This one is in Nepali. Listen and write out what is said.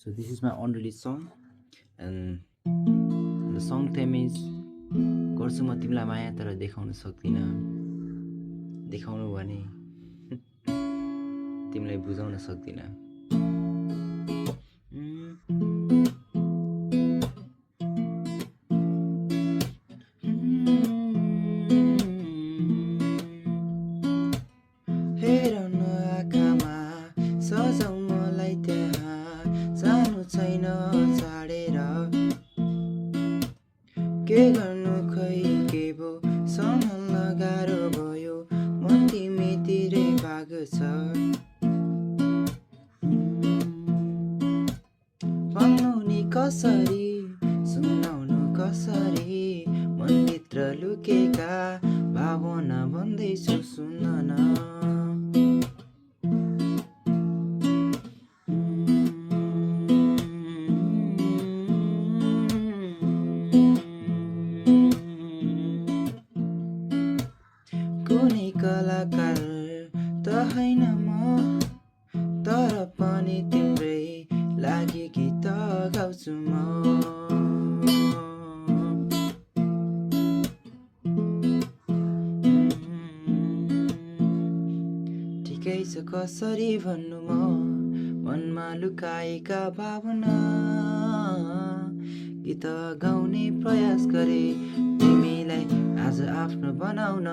So this is my unreleased song, and the song theme is गर्छु म तिमीलाई माया तर देखाउन सक्दिनँ, देखाउनु भने तिमीलाई बुझाउन सक्दिनँ। हेर न आँखामा सजाउ मलाई त्यहाँ, जानु छैन छाडेर, के गर्नु खै के भो सम्हाल्न गाह्रो भयो, मन तिमीतिरै भाग्छ। भन्नु नि कसरी, सुनाउनु कसरी, मनभित्र लुकेका भावना भन्दैछु सुन न। कुनै कलाकार त होइन म, तर पनि तिम्रै लागि गीत गाउँछु म। ठिकै छ कसरी भन्नु म, मनमा लुकाएका भावना, गीत गाउने प्रयास गरे तिमीलाई आज आफ्नो बनाउन।